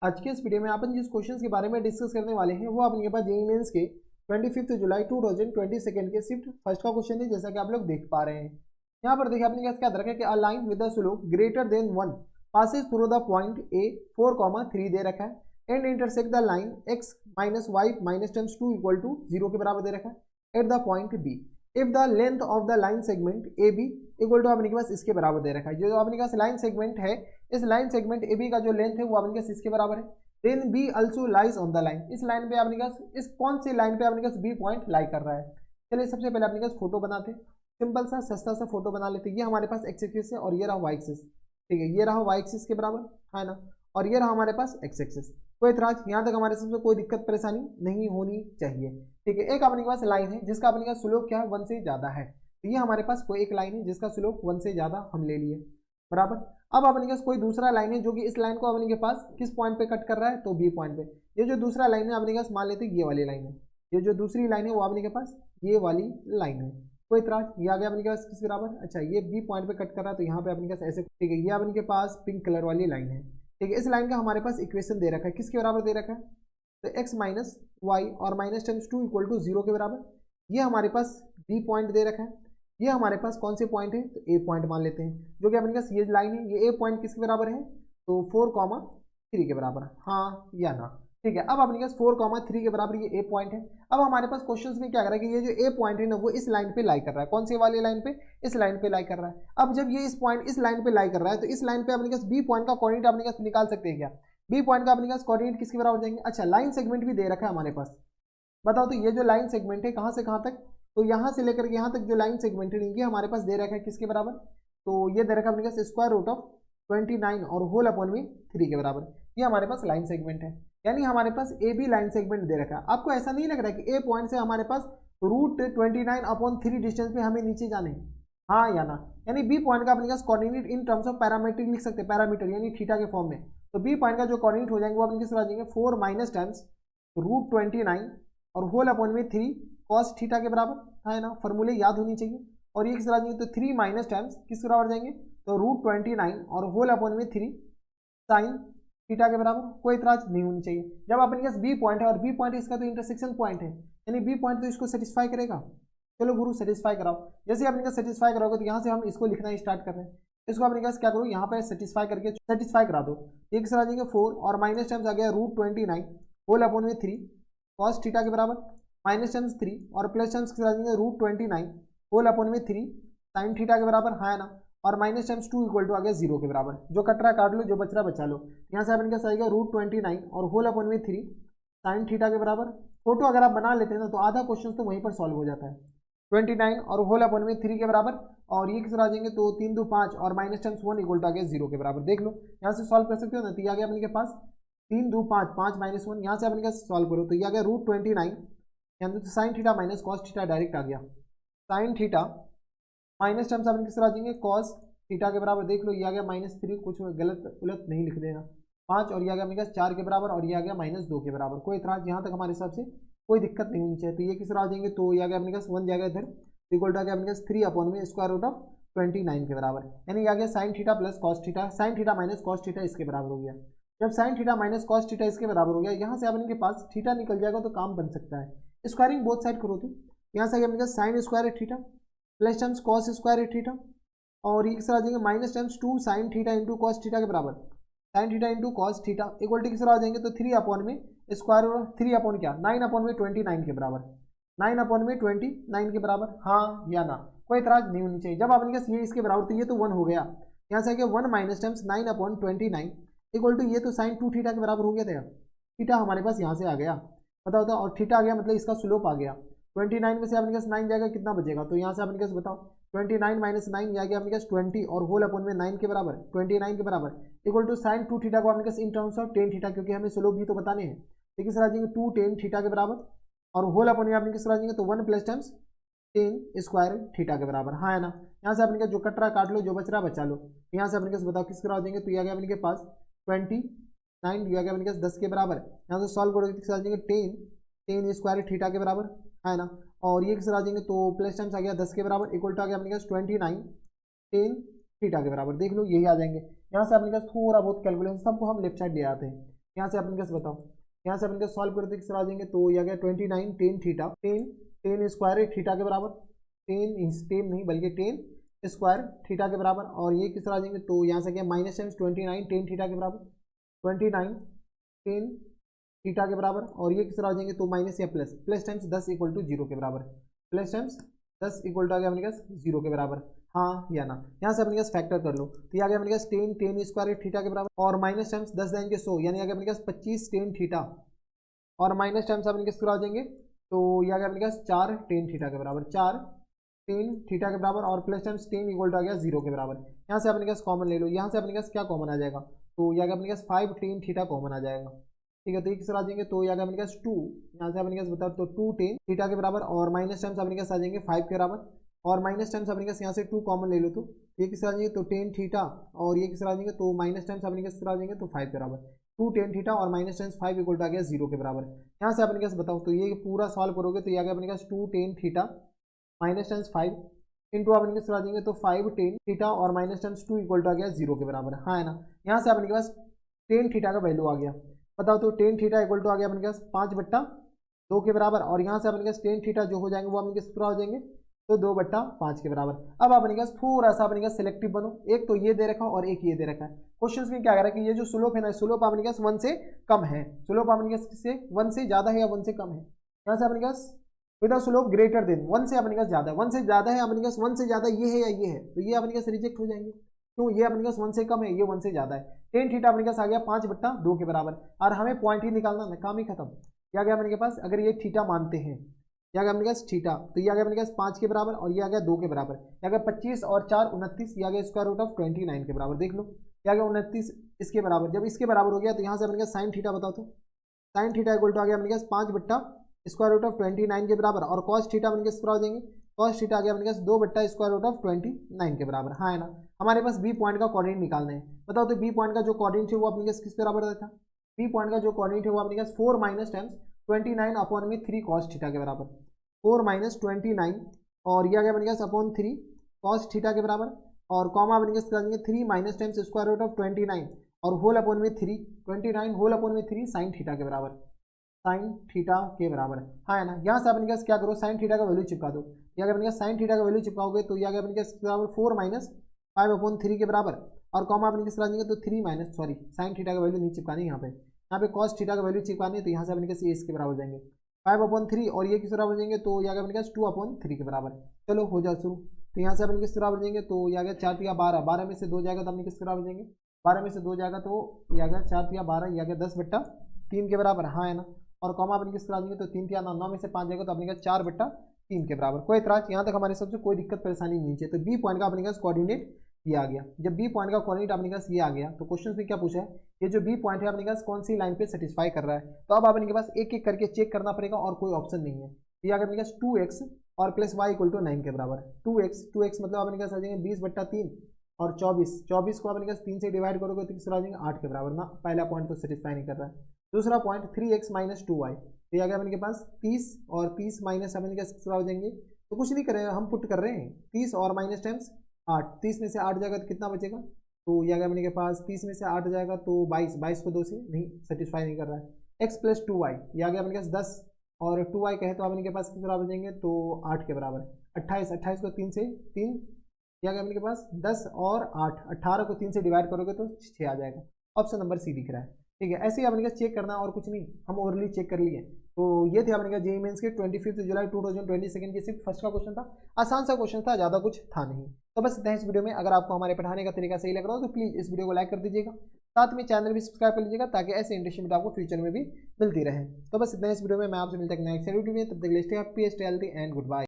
आज के इस वीडियो में अपन जिस क्वेश्चंस के बारे में डिस्कस करने वाले हैं वो अपने पास जेईई मेंस के 25 जुलाई 2022 के शिफ्ट फर्स्ट का क्वेश्चन है, जैसा कि आप लोग देख पा रहे हैं। यहाँ पर देखिए अपने पास क्या रखा है कि a line with the slope greater than 1 passes through the point A 4,3 दे रखा है and intersect the line x minus y minus tens 2 equal to 0 के बराबर दे रखा है at the point B if the length of the line segment A B equal to अपने के पास इसके बराबर दे रखा है। जो अपने पास लाइन सेगमेंट है, इस लाइन सेगमेंट ए बी का जो लेंथ है वो अपने पास इसके बराबर है। Then B also lies on the line, इस लाइन पे अपने पास इस कौन सी लाइन पे अपने पास बी पॉइंट लाई कर रहा है। चलिए सबसे पहले अपने पास फोटो बनाते, सिंपल सा सस्ता सा फोटो बना लेते। ये हमारे पास एक्स एक्सिस है और ये रहा वाई एक्सिस, ठीक है, ये रहा वाई एक्सिस के बराबर है ना, और ये रहा हमारे पास एक्स एक्सिस। कोई इतराज यहाँ तक हमारे सबसे कोई दिक्कत परेशानी नहीं होनी चाहिए, ठीक है। एक अपने पास लाइन है जिसका अपने पास स्लोप क्या है 1 से ज़्यादा है, तो ये हमारे पास कोई एक लाइन है जिसका स्लोप 1 से ज़्यादा हम ले लिए बराबर। अब अपने पास कोई दूसरा लाइन है जो कि इस लाइन को अपने के पास किस पॉइंट पे कट कर रहा है, तो बी पॉइंट पे। ये जो दूसरा लाइन है अपने पास मान लेते हैं ये वाली लाइन है, ये जो दूसरी लाइन है वो अपने के पास ये वाली लाइन है। कोई इतराज, ये आ गया अपने के पास किस बराबर। अच्छा ये बी पॉइंट पे कट कर रहा है तो यहाँ पे अपने पास ऐसे, ठीक है, ये अपने के पास पिंक कलर वाली लाइन है, ठीक है। इस लाइन का हमारे पास इक्वेशन दे रखा है, किसके बराबर दे रखा है, तो x माइनस वाई और माइनस टेंस 2 इक्वल टू 0 के बराबर। ये हमारे पास बी पॉइंट दे रखा है, ये हमारे पास कौन से पॉइंट है, तो ए पॉइंट मान लेते हैं, जो कि अपने पास ये लाइन है, ये ए पॉइंट किसके बराबर है, तो 4,3 के बराबर, हाँ या ना, ठीक है। अब अपने पास 4,3 के बराबर ये ए पॉइंट है। अब हमारे पास क्वेश्चंस में क्या कर रहा है कि ये जो ए पॉइंट है ना वो इस लाइन पे लाई कर रहा है, कौन सी वाली लाइन पे, इस लाइन पे लाई कर रहा है। अब जब ये इस पॉइंट इस लाइन पे लाई कर रहा है तो इस लाइन पे अपने पास बी पॉइंट का कोऑर्डिनेट अपने पास निकाल सकते हैं क्या, बी पॉइंट का अपने पास कोऑर्डिनेट किसके बराबर जाएंगे। अच्छा लाइन सेगमेंट भी दे रखा है हमारे पास, बताओ तो ये जो लाइन सेगमेंट है कहाँ से कहाँ तक, तो यहाँ से लेकर के यहाँ तक जो लाइन सेगमेंट है ये हमारे पास दे रखा है किसके बराबर, तो ये दे रखा है अपने पास स्क्वायर रूट ऑफ 29 और होल अपॉन में 3 के बराबर। ये हमारे पास लाइन सेगमेंट है, यानी हमारे पास ए बी लाइन सेगमेंट दे रखा है। आपको ऐसा नहीं लग रहा है कि ए पॉइंट से हमारे पास रूट 29 अपॉन 3 डिस्टेंस पे हमें नीचे जाने हैं, हाँ या ना, यानी बी पॉइंट का अपने पास coordinate in terms of parametric लिख सकते हैं, पैरामीटर यानी थीटा के फॉर्म में। तो बी पॉइंट का जो कोऑर्डिनेट हो जाएंगे वो अपने किस आ जाएंगे 4 माइनस टाइम्स रूट 29 और होल अपॉन में 3 कॉस थीटा के बराबर है ना, फॉर्मूले याद होनी चाहिए। और ये किस तरह जाएंगे तो 3 माइनस टाइम्स किस बराबर जाएंगे, तो रूट 29 और होल अपॉन में 3 साइन थीटा के बराबर। कोई इतराज नहीं होनी चाहिए। जब अपने पास बी पॉइंट है और बी पॉइंट इसका तो इंटरसेक्शन पॉइंट है, यानी बी पॉइंट तो इसको सेटिस्फाई करेगा। चलो गुरु सेटिस्फाई कराओ, जैसे अपने पास सेटिस्फाई कराओगे तो यहाँ से हम इसको लिखना स्टार्ट कर रहे हैं। इसको अपने पास क्या करो यहाँ पर सेटिस्फाई करके सेटिस्फाई करा दो। एक से आ जाएंगे 4 और माइनस टाइम्स आ गया रूट 29 होल अपॉन में 3 कॉस थीटा के बराबर, माइनस टाइम्स 3 और प्लस टाइम्स किस आ जाएंगे रूट 29 होल अपॉन में 3 साइन थीटा के बराबर, हाँ ना, और माइनस टाइम्स 2 इक्वल टू आ गया 0 के बराबर। जो कट रहा काट लो, जो बच रहा बचा लो। यहाँ से अपने पास आएगा रूट 29 और होल अपॉन में 3 साइन थीटा के बराबर। फोटो अगर आप बना लेते हैं ना तो आधा क्वेश्चन तो वहीं पर सॉल्व हो जाता है। 29 और होल अपॉन में 3 के बराबर, और ये किस आ जाएंगे तो 3 2 5 और माइनस टाइम्स 1 इक्वल टू आ गया 0 के बराबर। देख लो यहाँ से सॉल्व कर सकते हो ना, तो ये आ गया अपने के पास 3 2 5 5 माइनस 1, यहाँ से अपने पास सॉल्व करो तो ये आ गया रूट 29, यहाँ तो sine theta minus cos theta direct आ गया, साइन थीटा माइनस टर्म्स अपने किस तरह आ जाएंगे कॉस थीटा के बराबर। देख लो ये आ गया -3, कुछ गलत उलट नहीं लिख देना, 5 और ये आ गया अपने पास 4 के बराबर और ये आ गया -2 के बराबर। कोई इतराज यहाँ तक हमारे हिसाब से कोई दिक्कत नहीं होनी चाहिए। तो ये किस तरह आ जाएंगे, तो ये आ गया अपने पास 1 जाएगा इधर इक्वल टू आ गया अपने पास 3 अपॉन में स्क्वायर रूट ऑफ 29 के बराबर, यानी आ गया sine theta plus cos theta, sign theta minus cos theta इसके बराबर हो गया। जब sign theta minus cos theta इसके बराबर हो गया, यहाँ से अपने के पास थीटा निकल जाएगा तो काम बन सकता है। स्क्वायरिंग बोथ साइड करो तो यहाँ से अपने पास sine square theta plus times cos square theta, और ये किस तरह आ जाएंगे minus times 2 sine theta into cos theta के बराबर, sine theta into cos theta equal to किस तरह आ जाएंगे तो 3 अपॉन में स्क्वायर 3 अपॉन क्या 9 अपॉन में 29 के बराबर, 9 अपॉन में 29 के बराबर, हाँ या ना, कोई इतराज नहीं होनी चाहिए। जब आपने कहा ये इसके बराबर तो ये तो 1 हो गया, यहाँ से आ गया 1 minus times 9 upon 29 equal to ये तो साइन 2 थीटा के बराबर हो गया था। थीटा हमारे पास यहाँ से आ गया, बताओ तो, और थीटा आ गया मतलब इसका स्लोप आ गया। 29 में से अपने पास 9 जाएगा, कितना बचेगा, तो यहाँ से अपने पास बताओ 29 माइनस 9 आ गया अपने पास 20 और होल अपॉन में 9 के बराबर 29 के बराबर इक्वल टू साइन 2 थीटा को अपने पास in terms of tan theta, क्योंकि हमें स्लोप भी तो बताने हैं, तो किस तरह आ जाएंगे 2 टेन थीटा के बराबर, और होल अपॉन में अपने किस तरह आ जाएंगे तो 1 प्लस टाइम्स 10 स्क्वायर थीटा के बराबर, हाँ है ना। यहाँ से अपने का जो कट रहा काट लो, जो बच रहा बचा लो। यहाँ से अपने पास बताओ किस तरह आ जाएंगे, तो ये आ गया अपने के पास 29, ये आ गया अपने पास 10 के बराबर। यहाँ से सॉल्व करोगे किस तरह आ जाएंगे 10 स्क्वायर थीटा के बराबर, है ना, और ये किस तरह आ जाएंगे तो प्लस टाइम्स आ गया 10 के बराबर इक्वल टू आ गया अपने पास 29 10 थीटा के बराबर। देख लो यही आ जाएंगे। यहाँ से अपने पास थोड़ा बहुत कैलकुलेशन सबको हम लेफ्ट साइड ले आते हैं, यहाँ से अपन कैसे बताओ, यहाँ से अपन कैसे सॉल्व करते किस तरह आ जाएंगे, तो यह गया 29 tan theta, ten square theta के बराबर, टेन नहीं बल्कि टेन स्क्वायर थीटा के बराबर, और ये किस तरह आ जाएंगे, तो यहाँ से क्या माइनस टाइम्स 29 टेन थीटा के बराबर, 29 टेन थीटा के बराबर, और ये किस तरह आ जाएंगे, तो माइनस या plus, plus times 10 equal to 0 के बराबर, प्लस टाइम्स 10 इक्वल टू आ गया अपने पास 0 के बराबर, हाँ या ना। यहाँ से अपने पास फैक्टर कर लो, तो ये आ गया अपने पास टेन स्क्वायर थीटा के बराबर, और माइनस टाइम्स 10 जाएंगे 100, यानी आ गया अपने पास 25 टेन थीटा, और माइनस टाइम्स अपने किस तरह आ जाएंगे, तो ये आ गया अपने पास 4 टेन थीटा के बराबर, 4 टेन थीटा के बराबर, और plus times tan equal to आ गया 0 के बराबर। यहाँ से अपने पास कॉमन ले लो, यहाँ से अपने पास क्या कॉमन आ जाएगा, तो ये आ गया अपने पास 5 टेन थीटा कॉमन आ जाएगा, ठीक है। तो ये किस तरह आ जाएंगे, तो ये आ गया अपने पास 2, यहाँ से अपने पास बताओ तो 2 टेन थीटा के बराबर, और माइनस टाइम्स अपने पास आ जाएंगे 5 के बराबर, और माइनस टाइम्स अपने पास यहाँ से 2 कॉमन ले लो, तो ये किस तरह आ जाएंगे, तो टेन थीटा, और ये किस तरह आ जाएंगे, तो माइनस टाइम्स अपने किस तरह आ जाएंगे, तो 5 के बराबर, 2 टेन थीटा और माइनस टाइम्स 5 इक्वल टू आ गया 0 के बराबर। यहाँ से अपने पास बताओ, तो ये पूरा सॉल्व करोगे तो ये आ गया अपने पास 2 tan theta minus times 5 into अपने किस तरह आ जाएंगे, तो 5 टेन थीटा और माइनस टाइम्स 2 इक्वल टू आ गया 0 के बराबर, हाँ है ना। यहाँ से अपने के पास टेन थीटा का वैल्यू आ गया, बताओ तो टेन थीटा इक्वल टू आ गया अपने पास 5/2 के बराबर, और यहाँ से अपने पास टेन थीटा जो हो जाएंगे वो अपने किस तरह हो जाएंगे, तो 2/5 के बराबर। अब अपने पास थोड़ा सा अपने पास सिलेक्टिव बनो, एक तो ये दे रखा और एक ये दे रखा है। क्वेश्चंस में क्या कह रहा है कि ये जो स्लोप है ना, स्लोप अपने पास 1 से कम है, स्लोप अपने पास किससे 1 से ज्यादा है या 1 से कम है। यहाँ से अपने पास विद स्लोप ग्रेटर देन 1 से अपने पास ज्यादा है, 1 से ज्यादा है अपने पास, 1 से ज्यादा ये है या ये है, तो ये अपने पास रिजेक्ट हो जाएंगे, क्यों, ये अपने पास 1 से कम है, ये 1 से ज्यादा है। टेन थीटा अपने पास आ गया 5/2 के बराबर, और हमें पॉइंट ही निकालना है, काम ही खत्म। क्या गया अपने पास, अगर ये थीटा मानते हैं, क्या गया अपने पास थीटा, तो ये आ गया अपने पास 5 के बराबर, और ये आ गया 2 के बराबर, ये आ गया 25 और 4 29, ये आ गया स्क्वायर रूट ऑफ 29 के बराबर, देख लो क्या गया 29 इसके बराबर। जब इसके बराबर हो गया तो यहाँ से अपने पास साइन थीटा बताओ, तो साइन थीटा इक्वल टू आ गया अपने पास 5/स्क्वायर रूट ऑफ 29 के बराबर, और कॉस थीटा अपने पास हो जाएंगे, कॉस थीटा आ गया अपने पास 2/स्क्वायर रूट ऑफ 29 के बराबर, हाँ है ना। हमारे पास बी पॉइंट का कोऑर्डिनेट निकालना है, बताओ तो बी पॉइंट का जो कोऑर्डिनेट है वो अपने पास किस बराबर रहता है, बी पॉइंट का जो कोऑर्डिनेट है वो अपने पास 4 माइनस टाइम्स 29 अपॉन में 3 कॉस थीटा के बराबर, 4 माइनस 29, और ये आ गया अपने पास अपॉन 3 कॉस थीटा के बराबर, और कॉमा अपने पास कर देंगे 3 minus times square root of 29 और होल अपॉन में 3 29 होल अपॉन में 3 साइन थीटा के बराबर, साइन थीटा के बराबर, हाँ है ना। यहाँ से अपने पास क्या करो, साइन थीटा का वैल्यू चिपका दो, ये अगर अपने पास साइन थीटा का वैल्यू चिपकाओगे तो ये अगर अपने पास बराबर 4 माइनस 5/3 के बराबर, और कॉमा अपने किस तरह देंगे तो 3 माइनस सॉरी साइन थीटा का वैल्यू नहीं चिपकानी, यहाँ पे कॉस थीटा का वैल्यू चिपकानी है, तो यहाँ से अपने पास इसके बराबर जाएंगे 5/3, और ये किस बराबर जाएंगे, तो ये अपने पास 2/3 के बराबर। चलो हो जाए शुरू, तो यहाँ से अपने किस बराबर जाएंगे, तो ये आ गया 4 या 12, 12 में से 2 जाएगा तो अपने किस बराबर जाएंगे, 12 में से 2 जाएगा तो ये आ गया 4 या 12, ये आ गया 10/3 के बराबर, हाँ है ना। और कॉमा अपने किस तरह देंगे तो 3 या 9 में से 5 जाएगा तो अपने का 4/3 के बराबर। कोई इतराज, यहाँ तक हमारे सबसे कोई दिक्कत परेशानी नहीं चाहिए। तो बी पॉइंट का अपने पास कोऑर्डिनेट ये आ गया। जब बी पॉइंट का कोऑर्डिनेट अपने पास ये आ गया तो क्वेश्चन में क्या पूछा है, ये जो बी पॉइंट है अपने पास कौन सी लाइन पे सेटिस्फाई कर रहा है। तो अब अपने पास एक एक करके चेक करना पड़ेगा और कोई ऑप्शन नहीं है। ये अगर अपने पास 2x और प्लस वाई इक्वल टू 9 के बराबर है। 2x मतलब अपने पास आ जाएंगे 20/3 और 24 को अपने पास 3 से डिवाइड करोगे तो किस आ जाएंगे 8 के बराबर ना। पहला पॉइंट तो सेटिस्फाई नहीं कर रहा है। दूसरा पॉइंट 3x - 2y, तो ये आ गया अपने पास 30 और 30 माइनस अपने किस तरह हो जाएंगे, तो कुछ नहीं कर रहे हैं, हम पुट कर रहे हैं 30 और माइनस टाइम्स 8, 30 में से 8 जाएगा तो कितना बचेगा, तो ये आ गया अपने के पास 30 में से 8 जाएगा तो 22, 22 को 2 से नहीं सेटिस्फाई नहीं कर रहा है। x + 2y, ये आ गया अपने पास 10 और 2y कहे तो अपने के पास किस बराबर जाएंगे तो 8 के बराबर। 28, 28 को 3 से 3, ये आ गया अपने के पास 10 और 8, 18 को 3 से डिवाइड करोगे तो 6 आ जाएगा। ऑप्शन नंबर सी दिख रहा है, ठीक है। ऐसे ही अपने का चेक करना और कुछ नहीं, हम ओवरली चेक कर लिए। तो ये थे अपने का जेईई मेंस के 25 जुलाई 2022 के सिर्फ फर्स्ट का क्वेश्चन था। आसान सा क्वेश्चन था, ज़्यादा कुछ था नहीं। तो बस इतना है इस वीडियो में। अगर आपको हमारे पढ़ाने का तरीका सही लग रहा हो तो प्लीज़ इस वीडियो को लाइक कर दीजिएगा, साथ में चैनल भी सब्सक्राइब कर लीजिएगा ताकि ऐसे इंटरेस्टिंग वीडियो आपको फ्यूचर में भी मिलती रहे। तो बस इतना है इस वीडियो में, मैं आपसे मिलता है नेक्स्ट वीडियो में। तब तक stay happy, stay healthy and good bye.